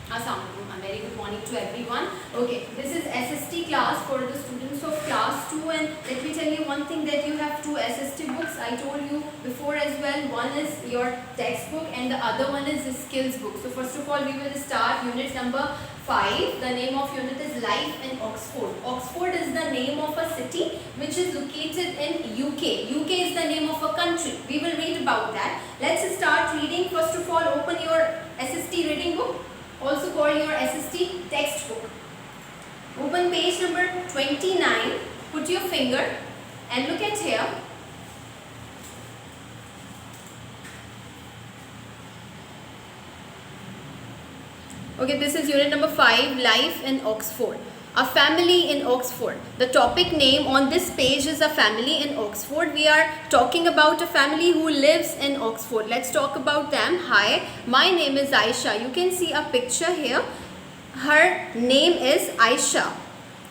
Assalamualaikum. A very good morning to everyone. Okay, this is SST class for the students of class 2, and let me tell you one thing, that you have two SST books. I told you before as well. One is your textbook and the other one is the skills book. So first of all, we will start unit number 5. The name of unit is Life in Oxford. Oxford is the name of a city which is located in UK. UK is the name of a country. We will read about that. Let's start reading. First of all, open your SST reading book, also called your SST textbook. Open page number 29. Put your finger and look at here. Okay, this is unit number 5, Life in Oxford. A family in Oxford. The topic name on this page is a family in Oxford. We are talking about a family who lives in Oxford. Let's talk about them. Hi, my name is Aisha. You can see a picture here. Her name is Aisha.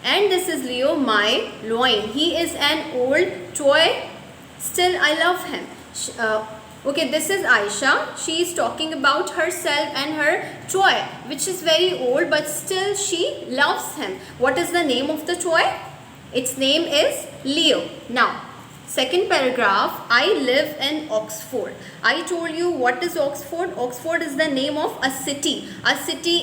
And this is Leo, my loin. He is an old toy. Still, I love him. Okay, this is Aisha. She is talking about herself and her toy, which is very old, but still she loves him. What is the name of the toy? Its name is Leo. Now, second paragraph, I live in Oxford. I told you what is Oxford. Oxford is the name of a city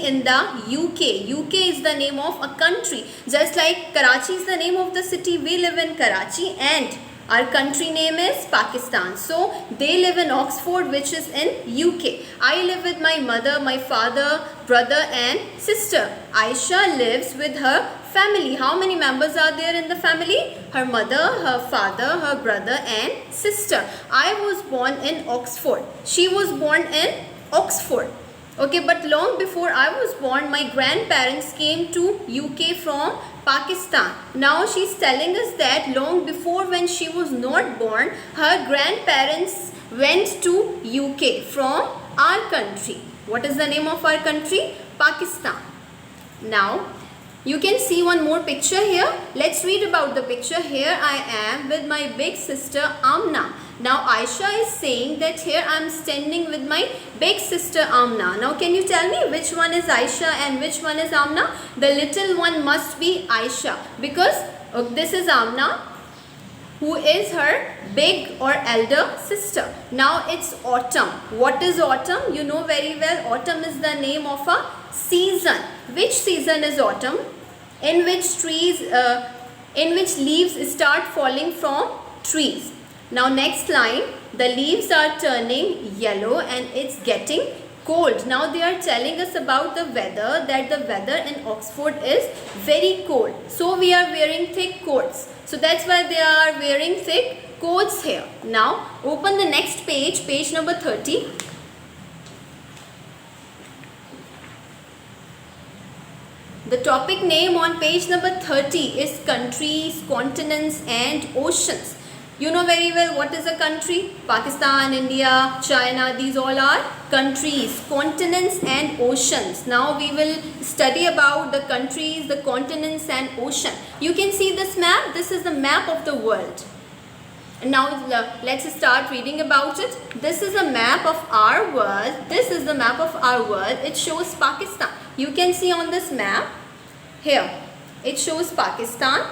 in the UK. UK is the name of a country. Just like Karachi is the name of the city, we live in Karachi, and our country name is Pakistan. So they live in Oxford, which is in UK. I live with my mother, my father, brother and sister. Aisha lives with her family. How many members are there in the family? Her mother, her father, her brother and sister. I was born in Oxford. She was born in Oxford. Okay, but long before I was born, my grandparents came to UK from Pakistan. Now she's telling us that long before, when she was not born, her grandparents went to UK from our country. What is the name of our country? Pakistan. Now you can see one more picture here. Let's read about the picture. Here I am with my big sister Amna. Now Aisha is saying that here I am standing with my big sister Amna. Now can you tell me which one is Aisha and which one is Amna? The little one must be Aisha, because this is Amna, who is her big or elder sister. Now it's autumn. What is autumn? You know very well, autumn is the name of a season. Which season is autumn? In which leaves start falling from trees. Now next line, the leaves are turning yellow and it's getting cold. Now they are telling us about the weather, that the weather in Oxford is very cold. So we are wearing thick coats. So that's why they are wearing thick coats here. Now open the next page, page number 30. The topic name on page number 30 is countries, continents and oceans. You know very well what is a country. Pakistan, India, China, these all are countries, continents and oceans. Now we will study about the countries, the continents and ocean. You can see this map. This is the map of the world. Now let's start reading about it. This is a map of our world. This is the map of our world. It shows Pakistan. You can see on this map here, it shows Pakistan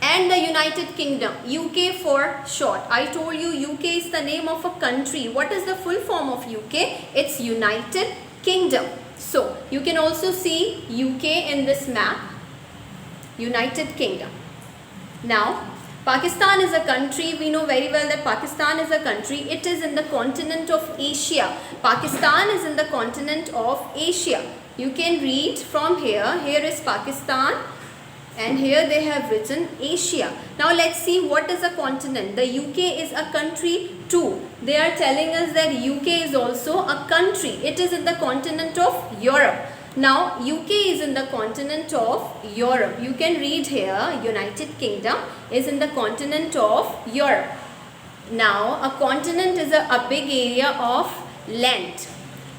and the United Kingdom, UK for short. I told you UK is the name of a country. What is the full form of UK? It's United Kingdom. So you can also see UK in this map, United Kingdom. Now Pakistan is a country. We know very well that Pakistan is a country. It is in the continent of Asia. Pakistan is in the continent of Asia. You can read from here. Here is Pakistan and here they have written Asia. Now let's see what is a continent. The UK is a country too. They are telling us that UK is also a country. It is in the continent of Europe. Now UK is in the continent of Europe. You can read here, United Kingdom is in the continent of Europe. Now a continent is a big area of land.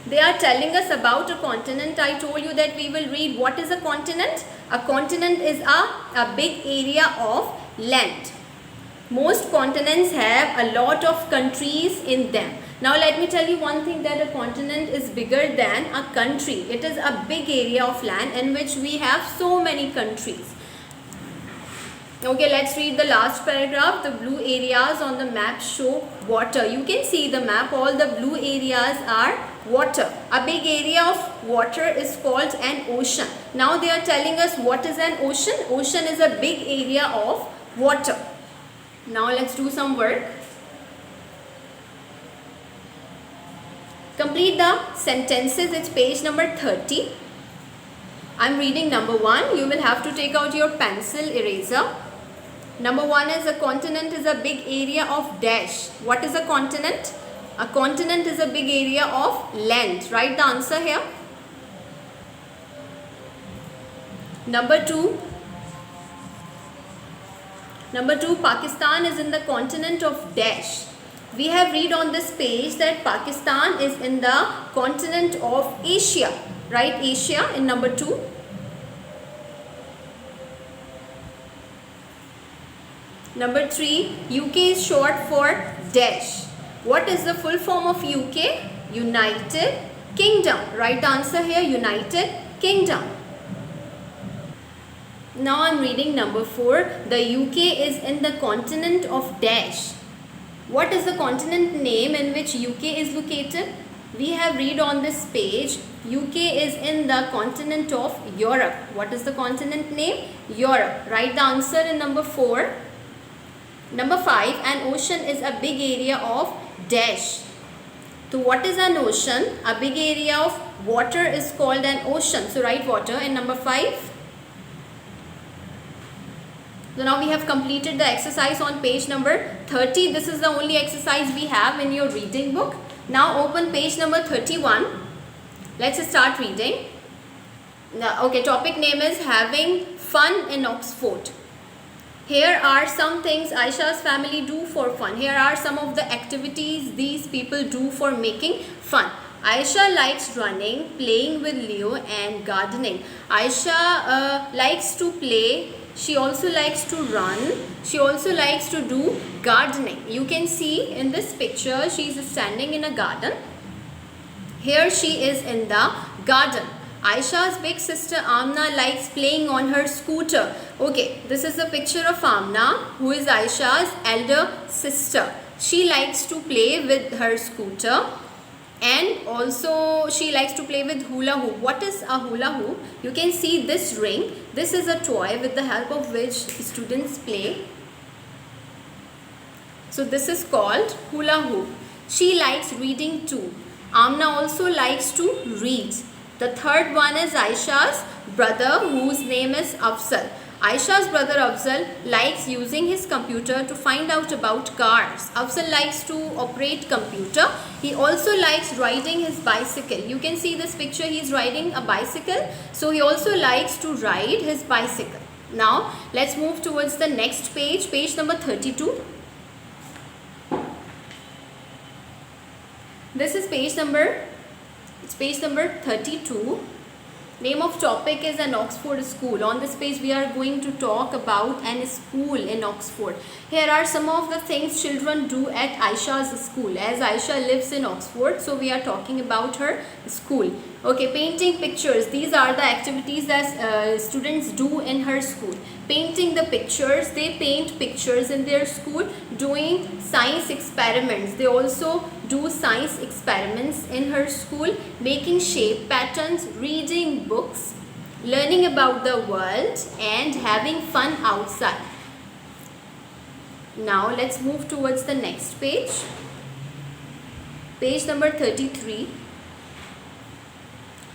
They are telling us about a continent. I told you that we will read what is a continent. A continent is a big area of land. Most continents have a lot of countries in them. Now let me tell you one thing, that a continent is bigger than a country. It is a big area of land in which we have so many countries. Okay, let's read the last paragraph. The blue areas on the map show water. You can see the map, all the blue areas are water. A big area of water is called an ocean. Now they are telling us what is an ocean. Ocean is a big area of water. Now let's do some work. Complete the sentences. It's page number 30. I'm reading number 1. You will have to take out your pencil eraser. Number 1 is, a continent is a big area of dash. What is a continent? A continent is a big area of land. Write the answer here. Number 2. Number 2, Pakistan is in the continent of dash. We have read on this page that Pakistan is in the continent of Asia. Write Asia in number 2. Number 3, UK is short for dash. What is the full form of UK? United Kingdom. Right answer here, United Kingdom. Now I'm reading number 4. The UK is in the continent of dash. What is the continent name in which UK is located? We have read on this page, UK is in the continent of Europe. What is the continent name? Europe. Write the answer in number 4. Number 5, an ocean is a big area of dash. So what is an ocean? A big area of water is called an ocean. So write water in number 5. So now we have completed the exercise on page number 30. This is the only exercise we have in your reading book. Now open page number 31. Let's start reading. Now, okay, topic name is having fun in Oxford. Here are some things Aisha's family do for fun. Here are some of the activities these people do for making fun. Aisha likes running, playing with Leo and gardening. Aisha likes to play. She also likes to run. She also likes to do gardening. You can see in this picture she is standing in a garden. Here she is in the garden. Aisha's big sister Amna likes playing on her scooter. Okay, this is a picture of Amna, who is Aisha's elder sister. She likes to play with her scooter, and also she likes to play with hula hoop. What is a hula hoop? You can see this ring. This is a toy with the help of which students play. So this is called hula hoop. She likes reading too. Amna also likes to read. The third one is Aisha's brother, whose name is Afzal. Aisha's brother Afzal likes using his computer to find out about cars. Afzal likes to operate computer. He also likes riding his bicycle. You can see this picture, he is riding a bicycle. So he also likes to ride his bicycle. Now let's move towards the next page, page number 32. This is page number 32. Name of topic is an Oxford school. On this page we are going to talk about an school in Oxford. Here are some of the things children do at Aisha's school. As Aisha lives in Oxford, so we are talking about her school. Okay, painting pictures. These are the activities that students do in her school. Painting the pictures. They paint pictures in their school. Doing science experiments. They also do science experiments in her school. Making shape patterns. Reading books. Learning about the world. And having fun outside. Now let's move towards the next page. Page number 33.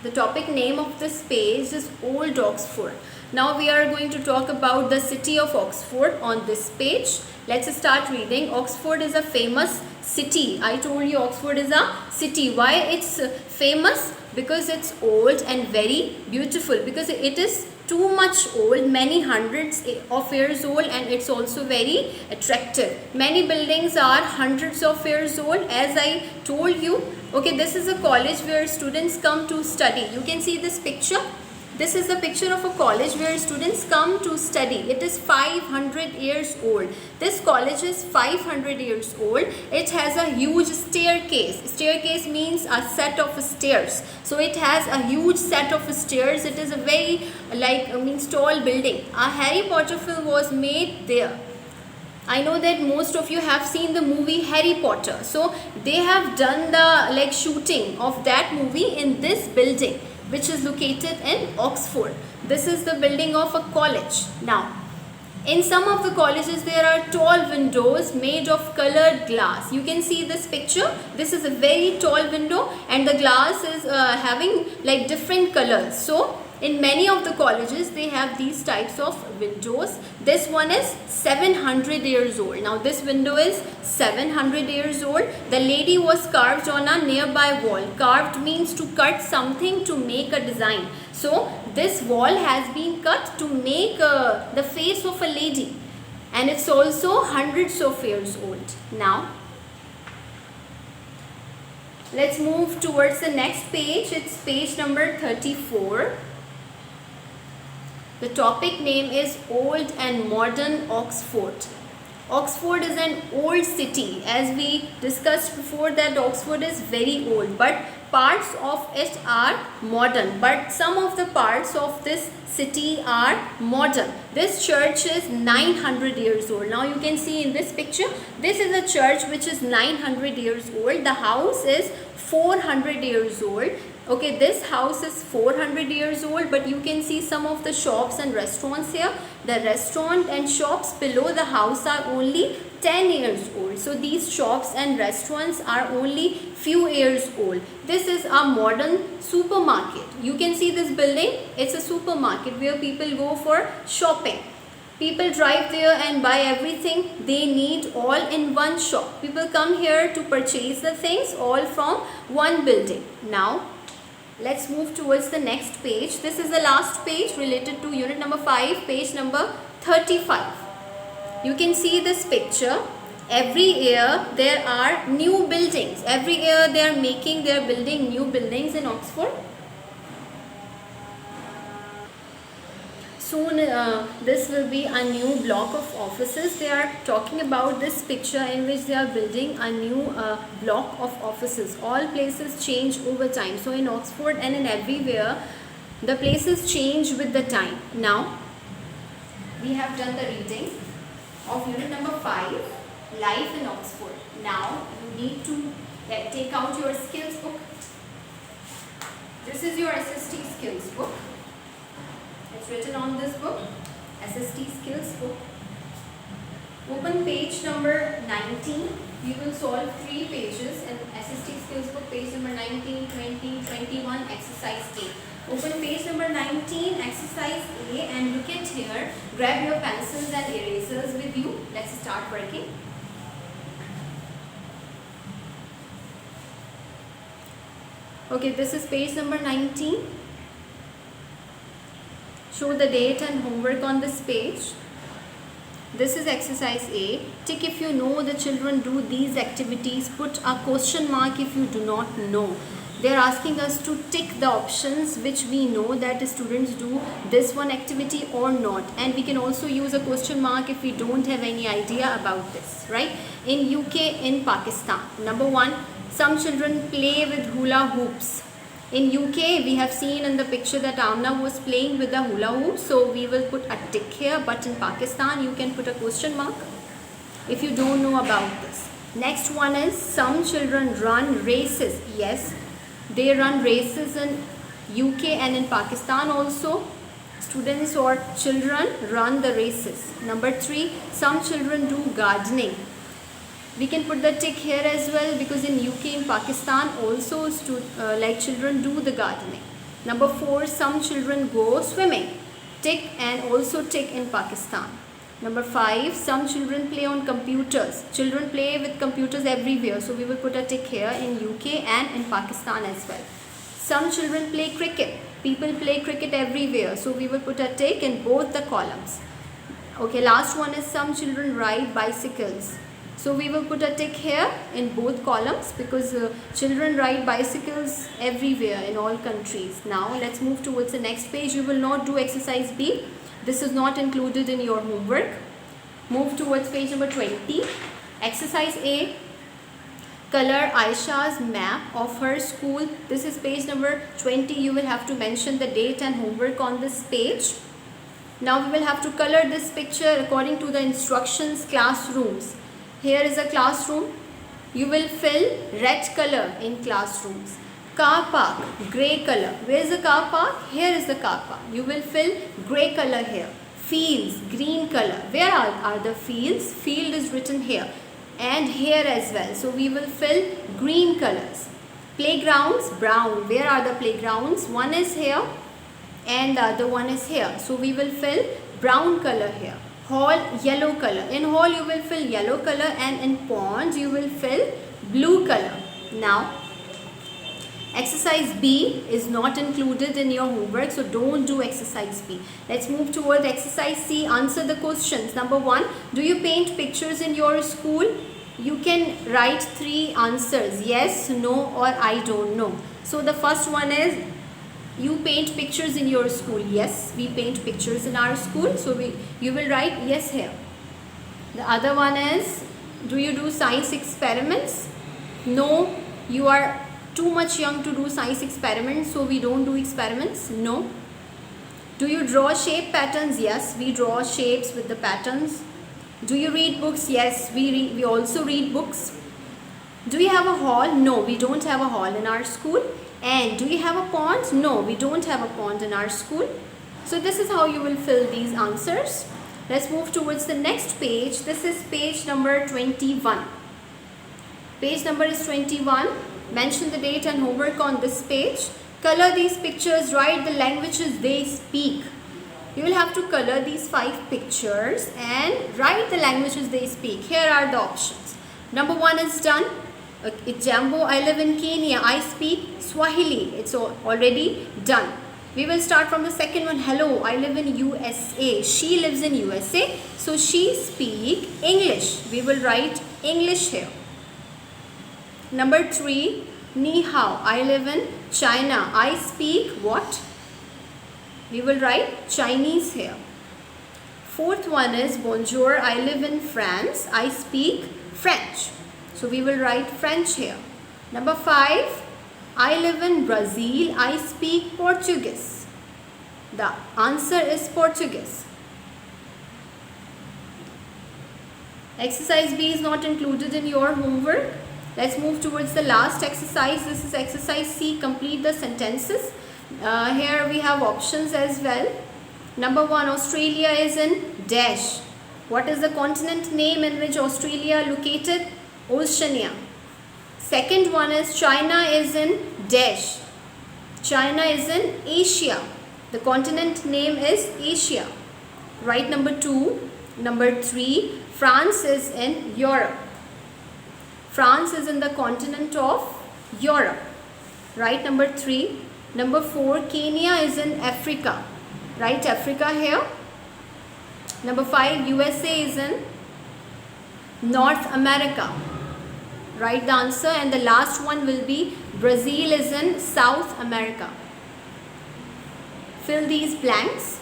The topic name of this page is Old Oxford. Now we are going to talk about the city of Oxford on this page. Let's start reading. Oxford is a famous city. I told you Oxford is a city. Why it's famous? Because it's old and very beautiful. Because it is too much old, many hundreds of years old, and it's also very attractive. Many buildings are hundreds of years old, as I told you. Okay, this is a college where students come to study. You can see this picture. This is a picture of a college where students come to study. It is 500 years old. This college is 500 years old. It has a huge staircase. Staircase means a set of stairs. So it has a huge set of stairs. It is a very tall building. A Harry Potter film was made there. I know that most of you have seen the movie Harry Potter. So they have done the shooting of that movie in this building, which is located in Oxford. This is the building of a college. Now, in some of the colleges there are tall windows made of colored glass. You can see this picture. This is a very tall window and the glass is having different colors. So in many of the colleges they have these types of windows. This one is 700 years old. Now this window is 700 years old. The lady was carved on a nearby wall. Carved means to cut something to make a design. So this wall has been cut to make the face of a lady, and it's also hundreds of years old. Now let's move towards the next page. It's page number 34. The topic name is Old and Modern Oxford. Oxford is an old city. As we discussed before that Oxford is very old, but parts of it are modern. But some of the parts of this city are modern. This church is 900 years old. Now you can see in this picture, this is a church which is 900 years old. The house is 400 years old. Okay, this house is 400 years old, but you can see some of the shops and restaurants here. The restaurant and shops below the house are only 10 years old. So these shops and restaurants are only few years old. This is a modern supermarket. You can see this building. It's a supermarket where people go for shopping. People drive there and buy everything they need all in one shop. People come here to purchase the things all from one building. Now let's move towards the next page. This is the last page related to unit number 5, page number 35. You can see this picture. Every year there are new buildings. Every year they are building new buildings in Oxford. Soon this will be a new block of offices. They are talking about this picture in which they are building a new block of offices. All places change over time. So in Oxford and in everywhere, the places change with the time. Now, we have done the reading of unit number 5, Life in Oxford. Now, you need to take out your skills book. This is your SST skills book. It's written on this book, SST skills book. Open page number 19. We will solve 3 pages in SST skills book, page number 19, 20, 21, exercise A. Open page number 19, exercise A, and look at here. Grab your pencils and erasers with you. Let's start working. Okay, this is page number 19. Show the date and homework on this page. This is exercise A. Tick if you know the children do these activities. Put a question mark if you do not know. They are asking us to tick the options which we know that the students do this one activity or not. And we can also use a question mark if we don't have any idea about this, right? In UK, in Pakistan. Number 1, some children play with hula hoops. In UK, we have seen in the picture that Amna was playing with the hula hoop. So we will put a tick here. But in Pakistan, you can put a question mark if you don't know about this. Next one is some children run races. Yes, they run races in UK and in Pakistan also. Students or children run the races. Number 3, some children do gardening. We can put the tick here as well because in UK and Pakistan also children do the gardening. Number 4, some children go swimming. Tick and also tick in Pakistan. Number 5, some children play on computers. Children play with computers everywhere. So we will put a tick here in UK and in Pakistan as well. Some children play cricket. People play cricket everywhere. So we will put a tick in both the columns. Okay, last one is some children ride bicycles. So we will put a tick here in both columns because children ride bicycles everywhere in all countries. Now let's move towards the next page. You will not do exercise B. This is not included in your homework. Move towards page number 20. Exercise A. Color Aisha's map of her school. This is page number 20. You will have to mention the date and homework on this page. Now we will have to color this picture according to the instructions. Classrooms. Here is a classroom. You will fill red color in classrooms. Car park, grey color. Where is the car park? Here is the car park. You will fill grey color here. Fields, green color. Where are the fields? Field is written here and here as well. So we will fill green colors. Playgrounds, brown. Where are the playgrounds? One is here and the other one is here. So we will fill brown color here. Hall, yellow color. In hall you will fill yellow color and in ponds you will fill blue color. Now exercise B is not included in your homework, so don't do exercise B. Let's move toward exercise C. Answer the questions. Number 1, do you paint pictures in your school? You can write 3 answers, yes, no or I don't know. So the first one is, you paint pictures in your school. Yes, we paint pictures in our school. So you will write yes here. The other one is, do you do science experiments? No, you are too much young to do science experiments, so we don't do experiments. No. Do you draw shape patterns? Yes, we draw shapes with the patterns. Do you read books? Yes, we also read books. Do you have a hall? No, we don't have a hall in our school. And do you have a pond? No, we don't have a pond in our school. So this is how you will fill these answers. Let's move towards the next page. This is page number 21. Page number is 21. Mention the date and homework on this page. Color these pictures, write the languages they speak. You will have to color these 5 pictures and write the languages they speak. Here are the options. Number 1 is done. Jambo, I live in Kenya. I speak Swahili. It's already done. We will start from the second one. Hello, I live in USA. She lives in USA. So she speak English. We will write English here. Number 3, Ni hao, I live in China. I speak what? We will write Chinese here. Fourth one is Bonjour, I live in France. I speak French. So we will write French here. Number 5, I live in Brazil. I speak Portuguese. The answer is Portuguese. Exercise B is not included in your homework. Let's move towards the last exercise. This is exercise C. Complete the sentences. Here we have options as well. Number 1, Australia is in dash. What is the continent name in which Australia located? Oceania. Second one is China is in dash. China is in Asia. The continent name is Asia. Right, number 2. Number 3, France is in Europe. France is in the continent of Europe. Right, number 3. Number 4, Kenya is in Africa. Right, Africa here. Number 5, USA is in North America. Write the answer, and the last one will be Brazil is in South America. Fill these blanks.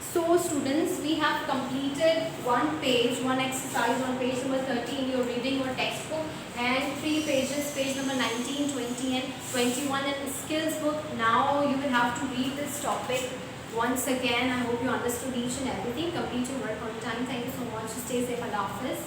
So students, we have completed one page, one exercise on page number 13, your reading or textbook, and 3 pages, page number 19, 20 and 21 in skills book. Now you will have to read this topic once again. I hope you understood each and everything. Complete your work on time. Thank you so much. Stay safe. Allah Hafiz.